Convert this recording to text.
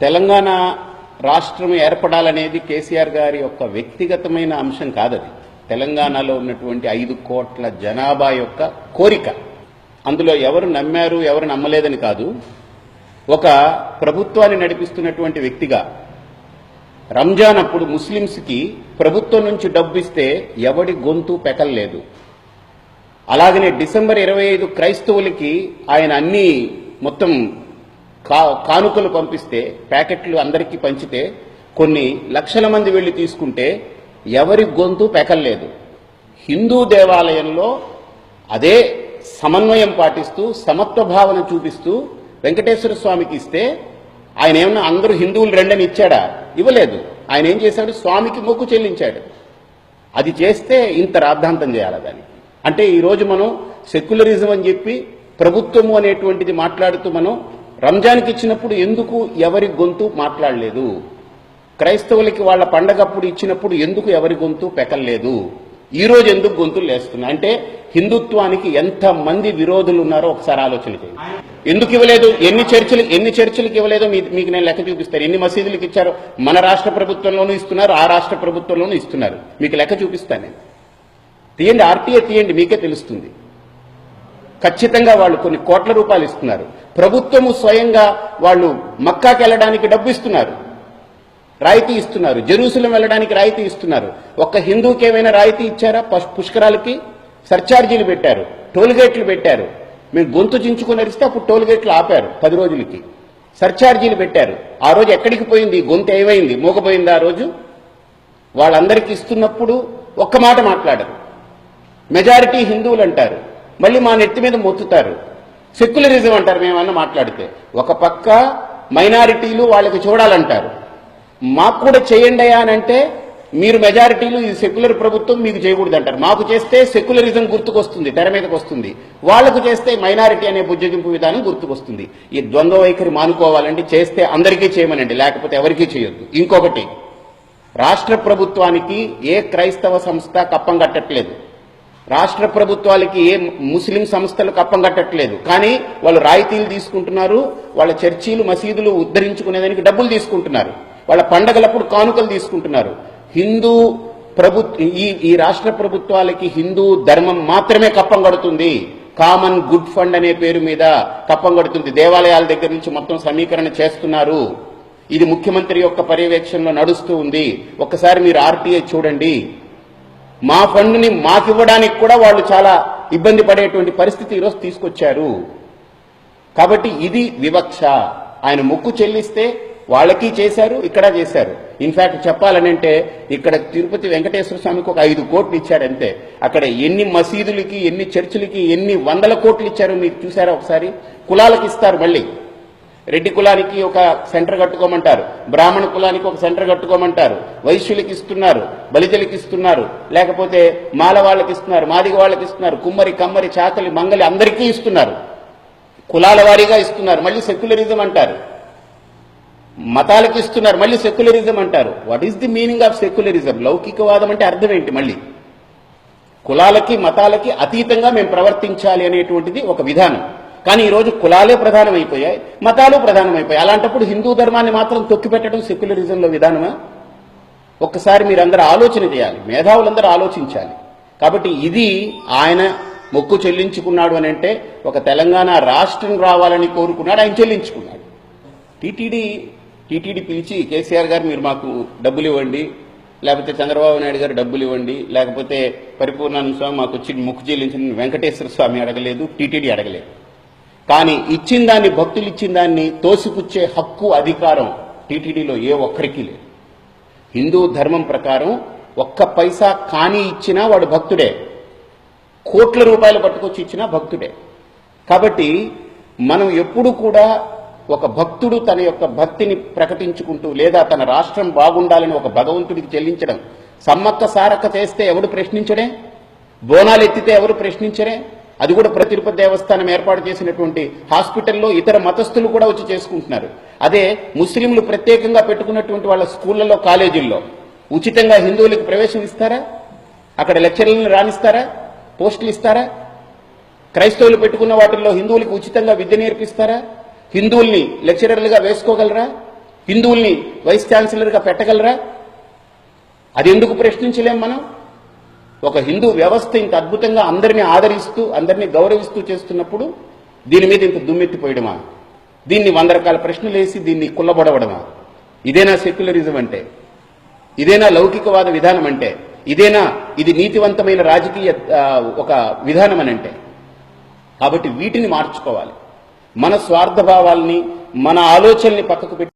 తెలంగాణ రాష్ట్రం ఏర్పడాలనేది కేసీఆర్ గారి యొక్క వ్యక్తిగతమైన అంశం కాదది. తెలంగాణలో ఉన్నటువంటి 5 కోట్ల జనాభా యొక్క కోరిక. అందులో ఎవరు నమ్మారు ఎవరు నమ్మలేదని కాదు. ఒక ప్రభుత్వాన్ని నడిపిస్తున్నటువంటి వ్యక్తిగా రంజాన్ అప్పుడు ముస్లింస్కి ప్రభుత్వం నుంచి డబ్బు ఇస్తే ఎవడి గొంతు పెకల్లేదు. అలాగనే డిసెంబర్ 25 క్రైస్తవులకి ఆయన అన్ని మొత్తం కానుకలు పంపిస్తే ప్యాకెట్లు అందరికీ పంచితే కొన్ని లక్షల మంది వెళ్లి తీసుకుంటే ఎవరి గొంతు పెకల్లేదు. హిందూ దేవాలయంలో అదే సమన్వయం పాటిస్తూ సమత్వ భావన చూపిస్తూ వెంకటేశ్వర స్వామికి ఇస్తే ఆయన ఏమన్నా అందరూ హిందువులు రెండని ఇచ్చాడా? ఇవ్వలేదు. ఆయన ఏం చేశాడు? స్వామికి మొక్కు చెల్లించాడు. అది చేస్తే ఇంత రాద్ధాంతం చేయాలి దానికి. అంటే ఈరోజు మనం సెక్యులరిజం అని చెప్పి ప్రభుత్వము అనేటువంటిది మాట్లాడుతూ మనం రంజాన్కి ఇచ్చినప్పుడు ఎందుకు ఎవరి గొంతు మాట్లాడలేదు? క్రైస్తవులకి వాళ్ళ పండగప్పుడు ఇచ్చినప్పుడు ఎందుకు ఎవరి గొంతు పెకల్లేదు? ఈ రోజు ఎందుకు గొంతులు లేస్తున్నాయి? అంటే హిందుత్వానికి ఎంతమంది విరోధులు ఉన్నారో ఒకసారి ఆలోచన చేయండి. ఎందుకు ఇవ్వలేదు? ఎన్ని చర్చిలకు ఇవ్వలేదో మీకు నేను లెక్క చూపిస్తాను. ఎన్ని మసీదులకు ఇచ్చారో మన రాష్ట్ర ప్రభుత్వంలోనూ ఇస్తున్నారు, ఆ రాష్ట్ర ప్రభుత్వంలోనూ ఇస్తున్నారు. మీకు లెక్క చూపిస్తాను నేను. తీయండి, ఆర్టీఏ తీయండి, మీకే తెలుస్తుంది. ఖచ్చితంగా వాళ్ళు కొన్ని కోట్ల రూపాయలు ఇస్తున్నారు. ప్రభుత్వము స్వయంగా వాళ్ళు మక్కాకి వెళ్ళడానికి డబ్బు ఇస్తున్నారు, రాయితీ ఇస్తున్నారు. జెరూసలం వెళ్ళడానికి రాయితీ ఇస్తున్నారు. ఒక్క హిందూకి ఏమైనా రాయితీ ఇచ్చారా? పుష్కరాలకి సర్చార్జీలు పెట్టారు, టోల్గేట్లు పెట్టారు. మేము గొంతు చించుకుని అరిస్తే అప్పుడు టోల్గేట్లు ఆపారు 10 రోజులకి. సర్చార్జీలు పెట్టారు. ఆ రోజు ఎక్కడికి పోయింది? గొంతు ఏమైంది? మూగపోయింది ఆ రోజు? వాళ్ళందరికీ ఇస్తున్నప్పుడు ఒక్క మాట మాట్లాడరు. మెజారిటీ హిందువులు అంటారు, మళ్ళీ మా నెత్తి మీద మొత్తుతారు. సెక్యులరిజం అంటారు మేమన్నా మాట్లాడితే. ఒక పక్క మైనారిటీలు వాళ్ళకి చూడాలంటారు, మాకు కూడా చేయండి అని అంటే మీరు మెజారిటీలు ఈ సెక్యులర్ ప్రభుత్వం మీకు చేయకూడదు అంటారు. మాకు చేస్తే సెక్యులరిజం గుర్తుకొస్తుంది, తెర మీదకి వస్తుంది. వాళ్లకు చేస్తే మైనారిటీ అనే బుజ్జగింపు విధానం గుర్తుకొస్తుంది. ఈ ద్వంద్వ వైఖరి మానుకోవాలంటే చేస్తే అందరికీ చేయమనండి, లేకపోతే ఎవరికీ చేయొద్దు. ఇంకొకటి, రాష్ట్ర ప్రభుత్వానికి ఏ క్రైస్తవ సంస్థ కప్పం కట్టట్లేదు, రాష్ట్ర ప్రభుత్వాలకి ఏ ముస్లిం సంస్థలు కప్పం కట్టట్లేదు. కానీ వాళ్ళు రాయితీలు తీసుకుంటున్నారు, వాళ్ళ చర్చీలు మసీదులు ఉద్ధరించుకునేదానికి డబ్బులు తీసుకుంటున్నారు, వాళ్ళ పండగలప్పుడు కానుకలు తీసుకుంటున్నారు. హిందూ ఈ రాష్ట్ర ప్రభుత్వాలకి హిందూ ధర్మం మాత్రమే కప్పం కడుతుంది. కామన్ గుడ్ ఫండ్ అనే పేరు మీద కప్పం కడుతుంది. దేవాలయాల దగ్గర నుంచి మొత్తం సమీకరణ చేస్తున్నారు. ఇది ముఖ్యమంత్రి యొక్క పర్యవేక్షణలో నడుస్తూ ఉంది. ఒక్కసారి మీరు ఆర్టీఐ చూడండి. మా ఫండ్ని మాకివ్వడానికి కూడా వాళ్ళు చాలా ఇబ్బంది పడేటువంటి పరిస్థితి ఈరోజు తీసుకొచ్చారు. కాబట్టి ఇది వివక్ష. ఆయన మొక్కు చెల్లిస్తే వాళ్ళకి చేశారు, ఇక్కడ చేశారు. ఇన్ఫాక్ట్ చెప్పాలనంటే ఇక్కడ తిరుపతి వెంకటేశ్వర స్వామికి ఒక 5 కోట్లు ఇచ్చారంతే. అక్కడ ఎన్ని మసీదులకి, ఎన్ని చర్చిలకి, ఎన్ని 100 కోట్లు ఇచ్చారు మీరు చూసారా ఒకసారి? కులాలకు ఇస్తారు. మళ్ళీ రెడ్డి కులానికి ఒక సెంటర్ కట్టుకోమంటారు, బ్రాహ్మణ కులానికి ఒక సెంటర్ కట్టుకోమంటారు, వైశ్యులకి ఇస్తున్నారు, బలిజలకి ఇస్తున్నారు, లేకపోతే మాల వాళ్ళకి ఇస్తున్నారు, మాదిగ వాళ్ళకి ఇస్తున్నారు, కుమ్మరి, కమ్మరి, చాకలి, మంగలి అందరికీ ఇస్తున్నారు. కులాల వారీగా ఇస్తున్నారు. మళ్ళీ సెక్యులరిజం అంటారు. మతాలకు ఇస్తున్నారు, మళ్ళీ సెక్యులరిజం అంటారు. What is the meaning of secularism? లౌకికవాదం అంటే అర్థం ఏంటి? మళ్ళీ కులాలకి మతాలకి అతీతంగా మేము ప్రవర్తించాలి అనేటువంటిది ఒక విధానం. కానీ ఈరోజు కులాలే ప్రధానమైపోయాయి, మతాలు ప్రధానమైపోయాయి. అలాంటప్పుడు హిందూ ధర్మాన్ని మాత్రం తొక్కిపెట్టడం సెక్యులరిజంలో విధానమా? ఒక్కసారి మీరందరూ ఆలోచన చేయాలి, మేధావులందరూ ఆలోచించాలి. కాబట్టి ఇది ఆయన మొక్కు చెల్లించుకున్నాడు అని అంటే ఒక తెలంగాణ రాష్ట్రం రావాలని కోరుకున్నాడు, ఆయన చెల్లించుకున్నాడు. టీటీడీ పిలిచి కేసీఆర్ గారు మీరు మాకు డబ్బులు ఇవ్వండి, లేకపోతే చంద్రబాబు నాయుడు గారు డబ్బులు ఇవ్వండి, లేకపోతే పరిపూర్ణానంద స్వామి మాకు వచ్చి మొక్కు చెల్లించిన వెంకటేశ్వర స్వామి అడగలేదు, టీటీడీ అడగలేదు. కానీ ఇచ్చిన దాన్ని, భక్తులు ఇచ్చిన దాన్ని తోసిపుచ్చే హక్కు, అధికారం టీటీడీలో ఏ ఒక్కరికి లేదు. హిందూ ధర్మం ప్రకారం ఒక్క పైసా కానీ ఇచ్చినా వాడు భక్తుడే, కోట్ల రూపాయలు పట్టుకొచ్చి ఇచ్చినా భక్తుడే. కాబట్టి మనం ఎప్పుడు కూడా ఒక భక్తుడు తన యొక్క భక్తిని ప్రకటించుకుంటూ, లేదా తన రాష్ట్రం బాగుండాలని ఒక భగవంతుడికి చెల్లించడం. సమ్మక్క సారక్క చేస్తే ఎవడు ప్రశ్నించడే? బోనాలు ఎత్తితే ఎవరు ప్రశ్నించరే? అది కూడా తిరుపతి దేవస్థానం ఏర్పాటు చేసినటువంటి హాస్పిటల్లో ఇతర మతస్థులు కూడా వచ్చి చేసుకుంటున్నారు. అదే ముస్లింలు ప్రత్యేకంగా పెట్టుకున్నటువంటి వాళ్ళ స్కూళ్లలో, కాలేజీల్లో ఉచితంగా హిందువులకు ప్రవేశం ఇస్తారా? అక్కడ లెక్చరర్లను రాణిస్తారా? పోస్టులు ఇస్తారా? క్రైస్తవులు పెట్టుకున్న వాటిల్లో హిందువులకు ఉచితంగా విద్య నేర్పిస్తారా? హిందువుల్ని లెక్చరర్లుగా వేసుకోగలరా? హిందువుల్ని వైస్ ఛాన్సలర్గా పెట్టగలరా? అది ఎందుకు ప్రశ్నించలేం మనం? ఒక హిందూ వ్యవస్థ ఇంత అద్భుతంగా అందరినీ ఆదరిస్తూ అందరినీ గౌరవిస్తూ చేస్తున్నప్పుడు దీని మీద ఇంత దుమ్మెత్తిపోయడమా? దీన్ని 100 రకాల ప్రశ్నలు వేసి దీన్ని కుల్లబొడవడమా? ఇదేనా సెక్యులరిజం అంటే? ఇదేనా లౌకికవాద విధానం అంటే? ఇదేనా ఇది నీతివంతమైన రాజకీయ ఒక విధానం అని అంటే? కాబట్టి వీటిని మార్చుకోవాలి. మన స్వార్థభావాల్ని మన ఆలోచనల్ని పక్కకు పెట్టి